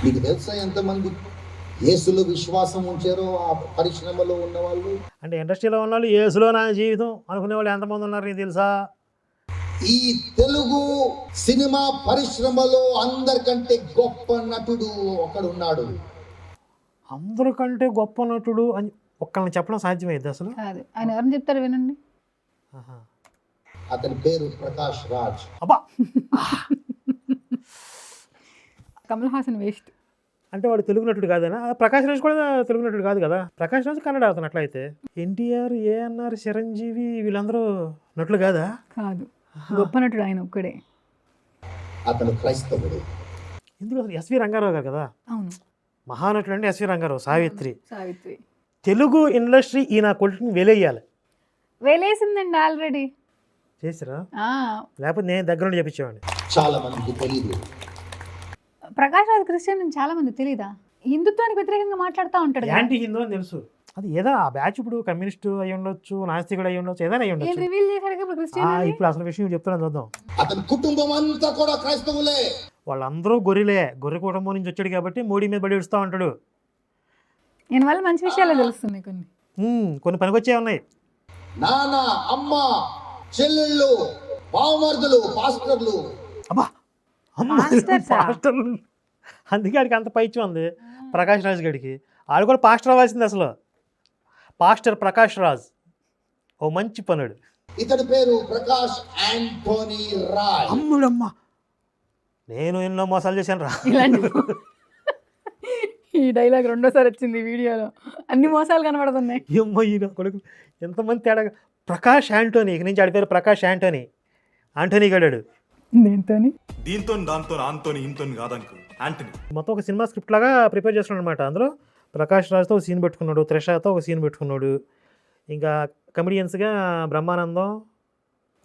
మీకు తెలుసా ఎంతమంది యేసులో విశ్వాసం ఉంచారో ఆ పరిశ్రమలో ఉన్న వాళ్ళు? అంటే ఇండస్ట్రీలో ఉన్న వాళ్ళు యేసులో నా జీవితం అనుకునే వాళ్ళు ఎంతమంది ఉన్నారు నీకు తెలుసా? ఈ తెలుగు సినిమా పరిశ్రమలో అందరికంటే గొప్ప నటుడు ఒకడున్నాడు. అందరికంటే గొప్ప నటుడు అని ఒక్కళ్ళని చెప్పడం సాధ్యమైంది అసలు? కాదు. ఆయన ఎవరిని చెప్తారు వినండి. ఆహా. అతని పేరు ప్రకాష్ రాజ్. అబ్బా, కమల్ హాసన్ వేస్ట్. అంటే వాడు తెలుగు నటుడు కాదేనా? ప్రకాష్ రాజ్ కూడా తెలుగు నటుడు కాదు కదా. ప్రకాష్ రాజ్ కన్నడ అవుతాను అట్లయితే. ఎన్టీఆర్, ఏఎన్ఆర్, చిరంజీవి వీళ్ళందరూ నటులు కాదా? కాదు, గొప్ప నటుడు ఆయన ఒక్కడే. అతను క్రైస్తవుడు. ఎందుకు అసలు ఎస్వి రంగారావు గారు కదా అవును, మహానటుడు. అంటే ఎస్వి రంగారావు, సావిత్రి. సావిత్రి. తెలుగు ఇండస్ట్రీ ఈ నా కొడుకుని వెలేయాలి. వేలేసిందండి ఆల్రెడీ. చేసిరా? ఆ, లేకపోతే నేను దగ్గర నుండి చెప్పించేవాడిని. చాలా మందికి తెలియదు. ప్రకాష్ రాజ్ క్రిస్టియన్ అని చాలా మంది తెలీదా? హిందుత్వానికి వ్యతిరేకంగా మాట్లాడుతూ ఉంటాడు కదా. యాంటీ హిందూ అని తెలుసు. అది ఏదో ఆ బ్యాచ్ ఇప్పుడు కమ్యూనిస్టు అయి ఉండొచ్చు, నాస్తికుడు అయి ఉండొచ్చు, ఏదైనా అయి ఏం ఉండొచ్చు. రివీల్ చేశాడు ఇప్పుడు క్రిస్టియన్ అని? ఇప్పుడు అసలు విషయం చెప్తున్నాను చూద్దాం. అతని కుటుంబం అంతా కూడా క్రైస్తవులే. వాళ్ళందరూ గొర్రెలే. గొర్రె కుటుంబం నుంచి వచ్చాడు కాబట్టి మోడీ మీద పడి ఏడుస్తూ ఉంటాడు. నేను వల్ల మంచి విషయాలే తెలుస్తున్నాయి కొన్ని. కొన్ని పనికొచ్చే ఉన్నాయి. నాన్న, అమ్మ, చెల్లెళ్ళు, బావమరుదులు, పాస్టర్లు. అబ్బా, Pastors ఆ? పాస్టర్. అందుకే ఆడికి అంత పైచ్యం ఉంది ప్రకాష్ రాజ్ గడికి. ఆడు కూడా పాస్టర్ అవ్వాల్సింది అసలు. పాస్టర్ ప్రకాష్ రాజ్ ఓ మంచి పనుడు. ఇతని పేరు ప్రకాష్ యాంటోనీ రాయ్. అమ్ముడమ్మ, నేను ఎన్నో మోసాలు చేశాను రా. ఇలాంటి ఈ డైలాగ్ రెండోసారి వచ్చింది ఈ వీడియోలో. అన్ని మోసాలు కనబడుతున్నాయి. ఏమ్మో ఈయన కొడుకు ఎంతమంది తేడా. ప్రకాష్ యాంటోనీ, ఇక నుంచి ఆడి పేరు ప్రకాష్ యాంటోనీ. ఆంటోనీ గడాడు. దేంతోని? దీంతో దాంతో ఆంతోని ఇంతో కాదనుకో ఆంటనీ. మొత్తం ఒక సినిమా స్క్రిప్ట్ లాగా ప్రిపేర్ చేస్తున్నాడు అనమాట. అందులో ప్రకాష్ రాజ్తో ఒక సీన్ పెట్టుకున్నాడు, త్రిషతో ఒక సీన్ పెట్టుకున్నాడు. ఇంకా కమెడియన్స్గా బ్రహ్మానందం,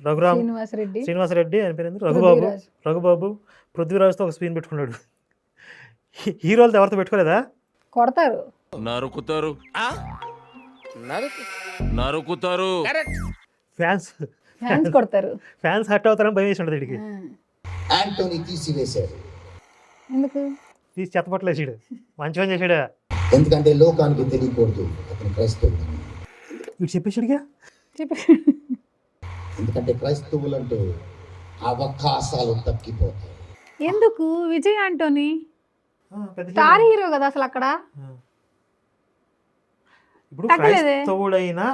రఘురామ్, శ్రీనివాసరెడ్డి అని పేరు రఘుబాబు, పృథ్వీరాజ్తో ఒక సీన్ పెట్టుకున్నాడు. హీరోలతో ఎవరితో పెట్టుకోలేదా? కొడతారు, నరుకుతారు నరుకుతారు. ఫ్యాన్స్ కొడతారు. ఫ్యాన్స్ హట్ అవుతారని భయం వేసి ఉంటుంది వీడికి. యాంటోనీ తీసివేశాడు. ఎందుకు? తీసి చెత్తపట్లేసాడు. మంచి పని చేశాడు. ఎందుకంటే లోకానికి తెలియకూడదు అతను క్రైస్తవుడు. వీడు చెప్పేసాడుగా. ఎందుకంటే క్రైస్తవులు అంటే అవకాశాలు తగ్గిపోతాయి. ఎందుకు? విజయ్ ఆంటోనీ పెద్ద స్టార్ హీరో కదా అసలు అక్కడ. ఇప్పుడు తగ్గలేదే. క్రైస్తవుడైనా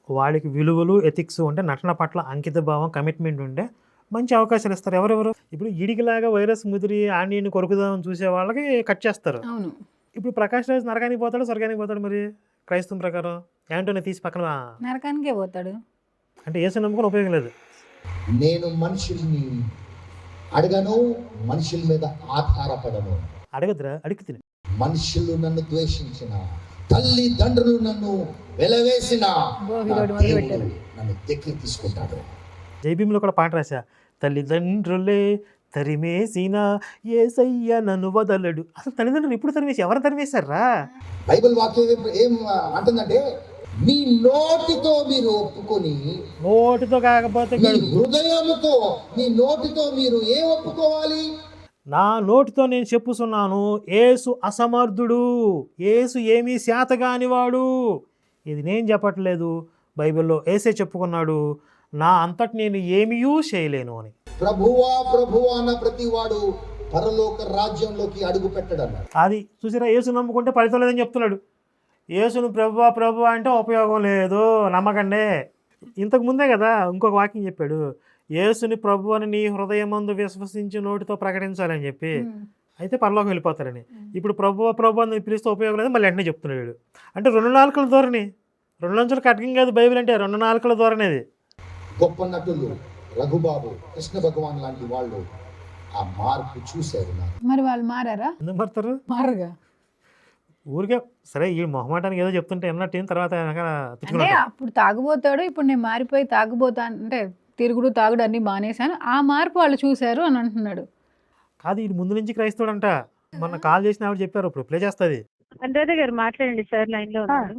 వాడికి విలువలు, ఎథిక్స్ ఉంటే, నటన పట్ల అంకిత భావం, కమిట్మెంట్ ఉంటే మంచి అవకాశాలు ఇస్తారు. ఎవరెవరు ఇప్పుడు ఈడికిలాగా వైరస్ ముదిరి ఆండిని కొరుకుదామని చూసే వాళ్ళకి కట్ చేస్తారు. అవును. ఇప్పుడు ప్రకాష్ రాజ్ నరకానికి పోతాడు, స్వర్గానికి పోతాడు. మరి క్రైస్తవం ప్రకారం యాంటోనీ తీసి పక్కన నరకానికే పోతాడు. అంటే యేసు నమ్ముకొని ఉపయోగం లేదు. నేను మనుషుల్ని అడగను, మనుషుల మీద ఆధారపడను. అడగద్దురా, అడిగి తిని. మనుషులు నన్ను ద్వేషించిన, తల్లిదండ్రులు నన్ను వెలవేసిన, నా దేవుడు నన్ను దగ్గర తీసుకుంటాడు. జైభీంలో కూడా పాట రాశా. తల్లిదండ్రులే తరిమేసిన యేసయ్య నన్ను వదలడు. అసలు తల్లిదండ్రులు ఇప్పుడు తరిమేసి ఎవరు తరిమేశారా? బైబిల్ వాక్యం ఏం అంటుందంటే, మీ నోటితో మీరు ఒప్పుకొని, నోటితో కాకపోతే మీ హృదయముతో, మీ నోటితో మీరు ఏం ఒప్పుకోవాలి? నా నోటితో నేను చెప్పుతున్నాను, యేసు అసమర్థుడు, యేసు ఏమీ శాతగానివాడు. ఇది నేను చెప్పట్లేదు, బైబిల్లో యేసే చెప్పుకున్నాడు, నా అంతటి నేను ఏమీయూ చేయలేను అని. ప్రభువా ప్రభువా అన్న ప్రతి వాడు పరలోక రాజ్యంలోకి అడుగు పెట్టడన్నాడు. అది చూసారా, యేసు నమ్ముకుంటే ఫలితం లేదని చెప్తున్నాడు. యేసును ప్రభువా ప్రభువా అంటే ఉపయోగం లేదు, నమ్మకండి. ఇంతకు ముందే కదా ఇంకొక వాక్యం చెప్పాడు, యేసుని ప్రభు అని నీ హృదయమందు విశ్వసించి నోటితో ప్రకటించాలని చెప్పి, అయితే పరలోకం వెళ్ళిపోతారని. ఇప్పుడు ప్రభు ప్రభు అని పిలిస్తే ఉపయోగం లేదు, మళ్ళీ వెంటనే చెప్తున్నాడు. అంటే 2 నాలుకల ధోరణి, 2 అంచులు కట్టకం కాదు బైబిల్ అంటే, 2 నాలుకల ధోరణి అది. గొప్ప నటులు రఘుబాబు, కృష్ణ భగవాన్ లాంటి వాళ్ళు ఆ మార్పు చూశారు. మరి వాళ్ళు మారారా? ఎందుకు మారుతారు? మారగా ఊరికే సరే ఈ మొహమాటానికి ఏదో చెప్తుంటే ఎన్నట్టు తర్వాత అంటే తిట్టుకున్నాడు. అప్పుడు తాగుబోతాడు, ఇప్పుడు నేను మారిపోయి తాగుబోతా అంటే తిరుగుడు తాగుడు అన్ని మానేశాను, ఆ మార్పు వాళ్ళు చూశారు అని అంటున్నాడు. కాదు, ఇది ముందు నుంచి క్రైస్తవుడంట. మొన్న కాల్ చేసిన ఆవిడ చెప్పారు, ఇప్పుడు ప్లే చేస్తుంది. అనురాధ గారు మాట్లాడండి సార్, లైన్ లో ఉన్నారు.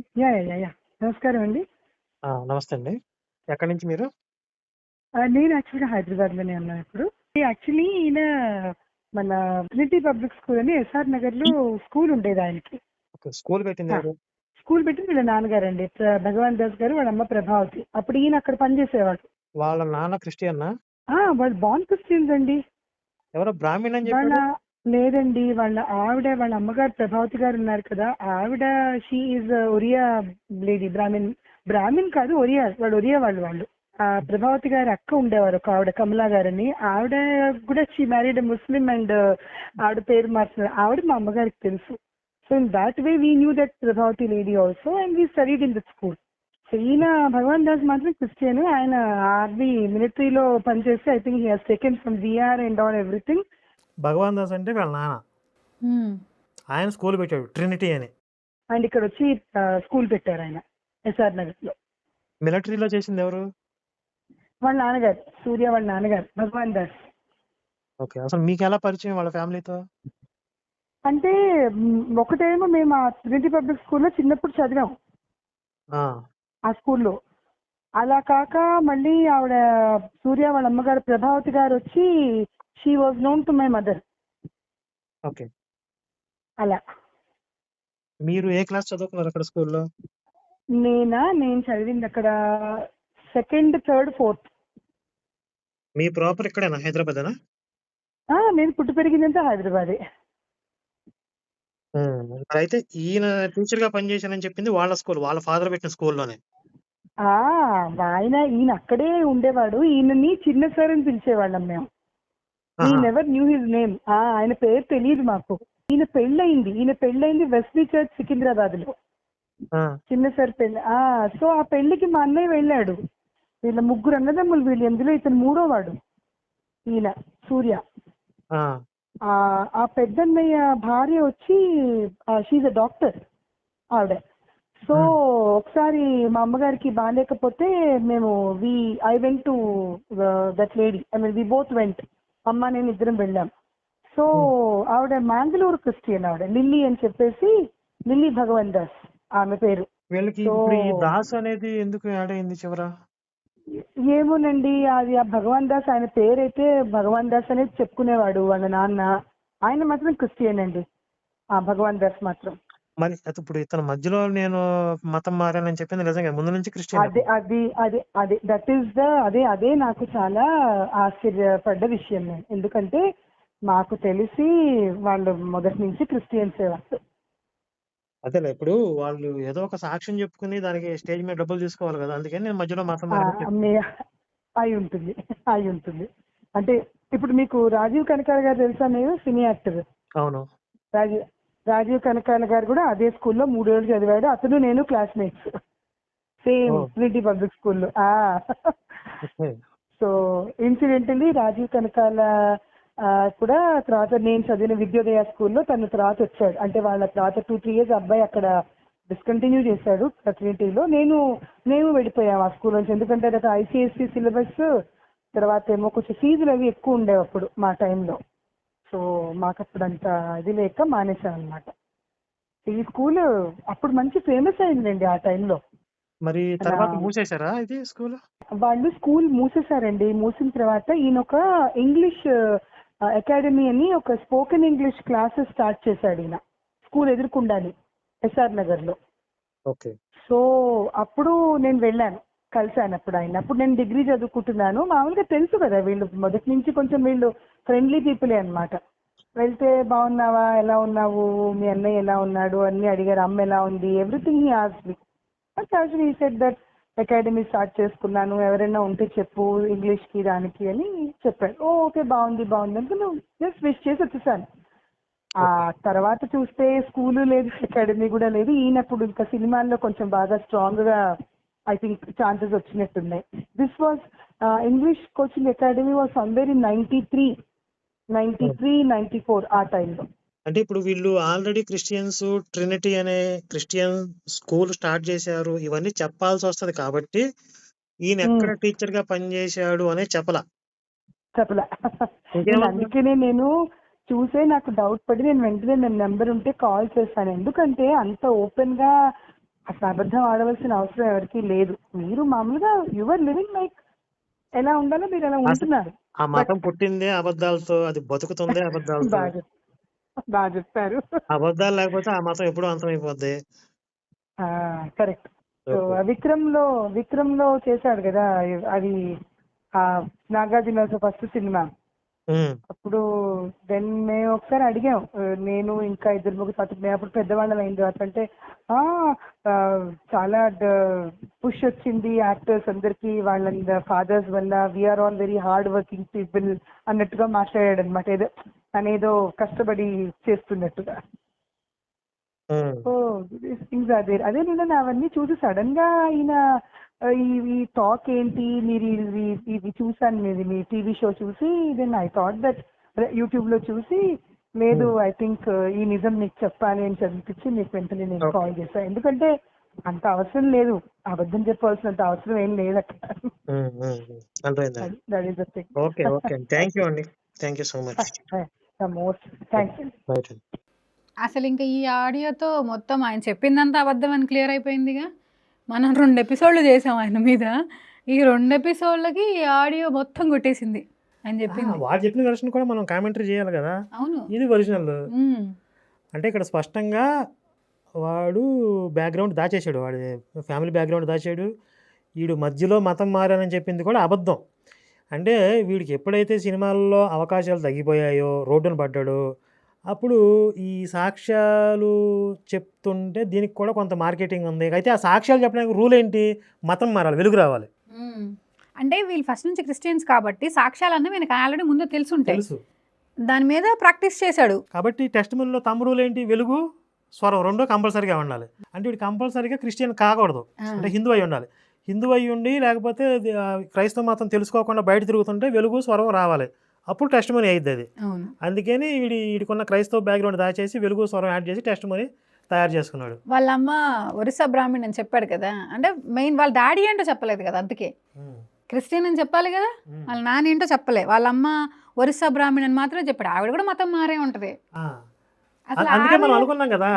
నమస్కారం అండి. నమస్తే అండి, ఎక్కడి నుంచి మీరు? నేను యాక్చువల్గా హైదరాబాద్ లోనే ఉన్నాను ఇప్పుడు. యాక్చువల్లీ ఈయన మన ట్రినిటీ పబ్లిక్ స్కూల్ అని ఎస్ఆర్ నగర్ లో స్కూల్ ఉండేది ఆయనకి. స్కూల్ పెట్టింది ఎవరు? స్కూల్ పెట్టింది వీళ్ళ నాన్నగారు అండి, భగవాన్ దాస్ గారు, వాళ్ళ అమ్మ ప్రభావతి. అప్పుడు ఈయన అక్కడ పనిచేసేవాడు. వాళ్ళ నాన్న క్రిస్టియన్నా? వాళ్ళు బాన్ క్రిస్టియన్స్ అండి. ఎవరో బ్రాహ్మణ్ అని వాళ్ళ చెప్పాడు. లేదండి, వాళ్ళ ఆవిడ, వాళ్ళ అమ్మగారు ప్రభావతి గారు ఉన్నారు కదా, ఆవిడ she is Oriya lady. Brahmin కాదు, ఒరియా. ఒరియా వాళ్ళు. ఆ ప్రభావతి గారి అక్క ఉండేవారు ఒక ఆవిడ, కమలా గారని. ఆవిడ కూడా షీ మ్యారీడ్ ముస్లిం అండ్ ఆవిడ పేరు మార్చిన ఆవిడ మా అమ్మగారికి తెలుసు. So in that way we knew that Prabhavati lady also and we studied in that school. So ఈయన భగవాన్ దాస్ మాత్రం క్రిస్టియన్. ఆయన ఆర్మీ మిలిటరీలో పనిచేసి I think he has taken from VR and all everything. Bhagwan Das అంటే వాళ్ళ నాన్న. ఆయన స్కూల్ పెట్టాడు ట్రినిటీ అని. అండ్ ఇక్కడ వచ్చి స్కూల్ పెట్టారు ఆయన ఎస్ఆర్ నగర్ లో. మిలిటరీలో చేసింది ఎవరు? వాళ్ళ నాన్నగారు, సూర్య వాళ్ళ నాన్నగారు భగవాన్ దాస్. ఓకే, అసలు మీకు ఎలా పరిచయం వాళ్ళ ఫ్యామిలీతో? అంటే ఒకటేమో మేము ఆ ట్రినిటీ పబ్లిక్ స్కూల్లో చిన్నప్పుడు చదివాం ఆ స్కూల్లో. అలా కాక మళ్ళీ ఆవిడ సూర్య వాళ్ళ అమ్మగారు ప్రభావతి గారు వచ్చి she was known to my mother. Okay, అలా. మీరు ఏ క్లాస్ చదువుకున్నారు అక్కడ స్కూల్లో? నేను చదివింది అక్కడ 2nd, 3rd, 4th. మీ ప్రాపర్ ఇక్కడేనా, హైదరాబాదేనా? నేను పుట్టి పెరిగిందంతా హైదరాబాదే. అయితే ఈయన టీచర్ గా పనిచేశానని చెప్పింది వాళ్ళ స్కూల్, వాళ్ళ ఫాదర్ పెట్టిన స్కూల్లోనే. ఈయన అక్కడే ఉండేవాడు. ఈయనని చిన్న సార్ అని పిలిచేవాళ్ళం మేము. ఈ నెవర్ న్యూ హిజ్ నేమ్. ఆయన పేరు తెలియదు మాకు. ఈయన పెళ్ళయింది వెస్లీ చర్చ్ సికింద్రాబాద్ లో, చిన్న సార్ పెళ్ళి. సో ఆ పెళ్లికి మా అన్నయ్య వెళ్ళాడు. వీళ్ళ 3 అన్నదమ్ములు, వీళ్ళు ఎందులో ఇతను 3వ వాడు. ఈయన సూర్య. ఆ పెద్దన్నయ్య భార్య వచ్చి షీజ్ అ డాక్టర్ ఆవిడ. సో ఒకసారి మా అమ్మగారికి బాగాలేకపోతే మేము I went to that lady, I mean we both went. అమ్మ నేను ఇద్దరం వెళ్ళాం. సో ఆవిడ మ్యాంగళూరు క్రిస్టియన్, ఆవిడ లిల్లీ అని చెప్పేసి, లిల్లీ భగవాన్ దాస్ ఆమె పేరు. వీళ్ళకి దాస్ అనేది ఎందుకు యాడ్ అయింది చివర? ఏమోనండి, అది ఆ భగవాన్ దాస్ ఆయన పేరైతే భగవాన్ దాస్ అనేది చెప్పుకునేవాడు వాళ్ళ నాన్న. ఆయన మాత్రం క్రిస్టియన్ అండి, ఆ భగవాన్ దాస్ మాత్రం. మరి ఇప్పుడు ఇతను మధ్యలో నేను మతం మారానని చెప్పింది నిజంగా ముందు నుంచి క్రిస్టియన్? అదే దట్ ఈస్ అదే నాకు చాలా ఆశ్చర్యపడ్డ విషయం. ఎందుకంటే మాకు తెలిసి వాళ్ళు మొదటి నుంచి క్రిస్టియన్సే వాళ్ళు. అదేలే, ఇప్పుడు వాళ్ళు ఏదో ఒక సాక్ష్యం చెప్పుకుని దానికి స్టేజ్ మీద డబ్బులు తీసుకోవాలి కదా, అందుకని నేను మధ్యలో మతం అయి ఉంటుంది. అంటే ఇప్పుడు మీకు రాజీవ్ కనకాల గారు తెలుసా? మీరు సినీ యాక్టర్. అవును. రాజీవ్ కనకాల గారు కూడా అదే స్కూల్లో 3 ఏళ్ళు చదివాడు. అతను నేను క్లాస్మేట్స్, సేమ్ ట్రినిటీ పబ్లిక్ స్కూల్లో. సో ఇన్సిడెంటల్లీ రాజీవ్ కనకాల కూడా తర్వాత నేను చదివిన విద్యోదయ స్కూల్లో తన తర్వాత వచ్చాడు. అంటే వాళ్ళ తర్వాత 2-3 years అబ్బాయి అక్కడ డిస్కంటిన్యూ చేశాడు ట్రినిటీలో. నేను వెళ్ళిపోయాం ఆ స్కూల్ నుంచి. ఎందుకంటే అది ICSE సిలబస్, తర్వాత ఏమో కొంచెం ఫీజులు అవి ఎక్కువ ఉండేవి అప్పుడు మా టైంలో. సో మాకు అప్పుడు అంత ఇది లేక మానేశాం అనమాట. ఈ స్కూల్ అప్పుడు మంచి ఫేమస్ అయిందండి ఆ టైంలో. మరి తర్వాత మూసేశారా ఇది స్కూల్? వాళ్ళు స్కూల్ మూసేశారండి. మూసిన తర్వాత ఈయన ఒక ఇంగ్లీష్ అకాడమీ అని ఒక స్పోకెన్ ఇంగ్లీష్ క్లాసెస్ స్టార్ట్ చేశాడు ఈయన, స్కూల్ ఎదుర్కొండాలి ఎస్ఆర్ నగర్ లో. ఓకే. సో అప్పుడు నేను వెళ్ళాను, కలిశాను అప్పుడు ఆయన. అప్పుడు నేను డిగ్రీ చదువుకుంటున్నాను. మామూలుగా తెలుసు కదా, వీళ్ళు మొదటి నుంచి కొంచెం వీళ్ళు ఫ్రెండ్లీ పీపులే అనమాట. వెళ్తే బాగున్నావా, ఎలా ఉన్నావు, మీ అన్నయ్య ఎలా ఉన్నాడు అన్ని అడిగారు. అమ్మ ఎలా ఉంది, everything he asked me. Actually he said that academy start చేసుకున్నాను, ఎవరైనా ఉంటే చెప్పు ఇంగ్లీష్ కి దానికి అని చెప్పాడు. ఓకే బాగుంది అంటే నువ్వు జస్ట్ విష్ చేసి వచ్చేసాను. ఆ తర్వాత చూస్తే స్కూలు లేదు, అకాడమీ కూడా లేదు. ఈయనప్పుడు ఇంకా సినిమాల్లో కొంచెం బాగా స్ట్రాంగ్ గా ఐ థింక్ ఛాన్సెస్ వచ్చినట్టున్నాయి. This was English coaching academy was somewhere in 93, 94 ఆ టైంలో. అంటే ఇప్పుడు వీళ్ళు ఆల్రెడీ క్రిస్టియన్స్, ట్రినిటీ అనే క్రిస్టియన్ స్కూల్ స్టార్ట్ చేశారు, ఇవన్నీ చెప్పాల్సి వస్తది కాబట్టి ఈయన ఎక్కడ టీచర్ గా పనిచేశాడు అనే చెప్పలా. అందుకనే నేను చూసే నాకు డౌట్ పడి నేను వెంటనే నా నెంబర్ ఉంటే కాల్ చేశాను. ఎందుకంటే అంత ఓపెన్ గా అసలు అబద్ధం ఆడవలసిన అవసరం ఎవరికి లేదు. మీరు మామూలుగా యువర్ లివింగ్ లైక్ ఎలా ఉండాలో మీరు అలా ఉంటున్నారు. ఆ మతం పుట్టిందే అబద్ధాలతో, అది బతుకుతుందే అబద్ధాలతో. బాగా చెప్పారు. అబద్ధాలు లేకపోతే ఆ మతం ఎప్పుడూ అంతమైపోద్ది. కరెక్ట్. సో విక్రమ్ లో చేశాడు కదా అది, ఆ నాగార్జున ఫస్ట్ సినిమా. అప్పుడు దెన్ మేము ఒకసారి అడిగాం, నేను ఇంకా 2-3 మేము అప్పుడు పెద్దవాళ్ళం అయిన తర్వాత అంటే చాలా పుష్ వచ్చింది యాక్టర్స్ అందరికి వాళ్ళ ఫాదర్స్ వల్ల, we are all very hard working people అన్నట్టుగా మాట్లాడాడు అనమాట. ఏదో తనేదో కష్టపడి చేస్తున్నట్టుగా. థింగ్స్ అదే నేను అవన్నీ చూసి సడన్ గా ఈయన ఈ టాక్ ఏంటి, మీరు ఇది చూసాను మీది మీ టీవీ షో చూసి, then I thought that YouTube లో చూసి, లేదు ఐ థింక్ ఈ నిజం నీకు చెప్పాలి అని చదివించి మీకు వెంటనే నేను కాల్ చేశాను. ఎందుకంటే అంత అవసరం లేదు, అబద్ధం చెప్పాల్సినంత అవసరం ఏం లేదు అక్కడ. That is the thing. Okay okay, thank you అండి, thank you so much. Most thanks. అసలు ఇంకా ఈ ఆడియోతో మొత్తం ఆయన చెప్పిందంతా అబద్ధం అని క్లియర్ అయిపోయిందిగా. మనం 2 ఎపిసోడ్లు చేసాం ఆయన మీద, ఈ 2 ఎపిసోడ్లకి ఈ ఆడియో మొత్తం కొట్టేసింది అని చెప్పింది. వాడు చెప్పిన వెర్షన్ కూడా మనం కామెంటరీ చేయాలి కదా. అవును, ఇది ఒరిజినల్. అంటే ఇక్కడ స్పష్టంగా వాడు బ్యాక్గ్రౌండ్ దాచేశాడు, వాడి ఫ్యామిలీ బ్యాక్గ్రౌండ్ దాచాడు. వీడు మధ్యలో మతం మారానని చెప్పింది కూడా అబద్ధం. అంటే వీడికి ఎప్పుడైతే సినిమాల్లో అవకాశాలు తగ్గిపోయాయో, రోడ్డున పడ్డాడో, అప్పుడు ఈ సాక్ష్యాలు చెప్తుంటే దీనికి కూడా కొంత మార్కెటింగ్ ఉంది. అయితే ఆ సాక్ష్యాలు చెప్పడానికి రూల్ ఏంటి? మతం మారాలి, వెలుగు రావాలి. అంటే వీళ్ళు ఫస్ట్ నుంచి క్రిస్టియన్స్ కాబట్టి సాక్ష్యాలన్నీ వీళ్ళకి ఆల్రెడీ ముందే తెలుసుంటాయి, తెలుసు. దాని మీద ప్రాక్టీస్ చేశాడు. కాబట్టి టెస్ట్ మనీలో తమ రూల్ ఏంటి? వెలుగు, స్వరం రెండో కంపల్సరీగా ఉండాలి. అంటే వీడు కంపల్సరీగా క్రిస్టియన్ కాకూడదు, అంటే హిందూ అయి ఉండాలి. హిందూ అయి ఉండి లేకపోతే క్రైస్తవ మతం తెలుసుకోకుండా బయట తిరుగుతుంటే వెలుగు స్వరం రావాలి, అప్పుడు టెస్ట్ మనీ అయ్యిద్ది అది. అందుకని వీడికున్న క్రైస్తవ బ్యాక్గ్రౌండ్ దాచేసి వెలుగు స్వరం యాడ్ చేసి టెస్ట్ మనీ తయారు చేసుకున్నాడు. వాళ్ళ అమ్మ ఒరిస్సా బ్రాహ్మణ్ అని చెప్పాడు కదా, అంటే మెయిన్ వాళ్ళ డాడీ ఏంటో చెప్పలేదు కదా, అందుకే క్రిస్టియన్ అని చెప్పాలి కదా, వాళ్ళ నాన్న ఏంటో చెప్పలే. వాళ్ళ అమ్మ ఒరిస్సా బ్రాహ్మణ్ అని మాత్రమే చెప్పాడు. ఆవిడ కూడా మతం మారే ఉంటది. అందుకే మనం అనుకున్నాం కదా,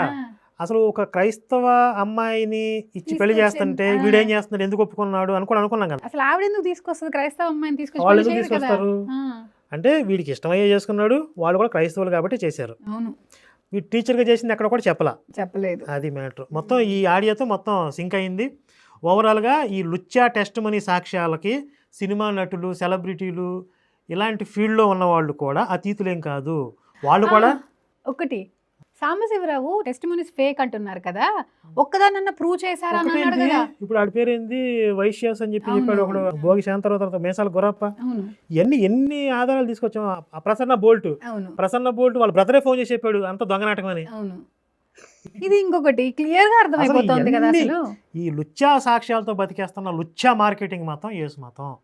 అసలు ఒక క్రైస్తవ అమ్మాయిని ఇచ్చి పెళ్లి చేస్తుంటే వీడేం చేస్తున్నాడు, ఎందుకు ఒప్పుకున్నాడు అనుకున్నాం కదా. అసలు ఆవిడ ఎందుకు తీసుకొస్తుంది క్రైస్తవ అమ్మాయిని వాళ్ళు ఎందుకు తీసుకొస్తారు? అంటే వీడికి ఇష్టమయ్యే చేసుకున్నాడు, వాళ్ళు కూడా క్రైస్తవులు కాబట్టి చేశారు. అవును, వీడు టీచర్గా చేసింది ఎక్కడ కూడా చెప్పలేదు. అది మ్యాటర్. మొత్తం ఈ ఆడియోతో మొత్తం సింక్ అయింది. ఓవరాల్గా ఈ లుచ్చా టెస్ట్ మనీ సాక్ష్యాలకి సినిమా నటులు, సెలబ్రిటీలు, ఇలాంటి ఫీల్డ్లో ఉన్న వాళ్ళు కూడా అతీతులేం కాదు. వాళ్ళు కూడా ఒకటి సాంబశివరావు టెస్ట్ మనీస్ ఫేక్ అంటున్నారు కదా, ఒక్కదానన్నా ప్రూవ్ చేశారా అన్నాడు కదా. ఇప్పుడు ఆడి పేరేంది, వైశ్యాస్ అని చెప్పాడు ఒకడు, భోగి శాంతరావు తర్వాత మేసాల గురప్ప. ఇవన్నీ ఎన్ని ఆధారాలు తీసుకొచ్చాము. ఆ ప్రసన్న బోల్ట్ వాళ్ళ బ్రదరే ఫోన్ చేసి చెప్పాడు అంత దొంగనాటకం అని. ఇది ఇంకొకటి క్లియర్ గా అర్థమైపోతుంది కదా. అసలు ఈ లుచ్చా సాక్ష్యాలతో బతికేస్తున్న లుచ్చా మార్కెటింగ్ మాత్రం యేసు మతం.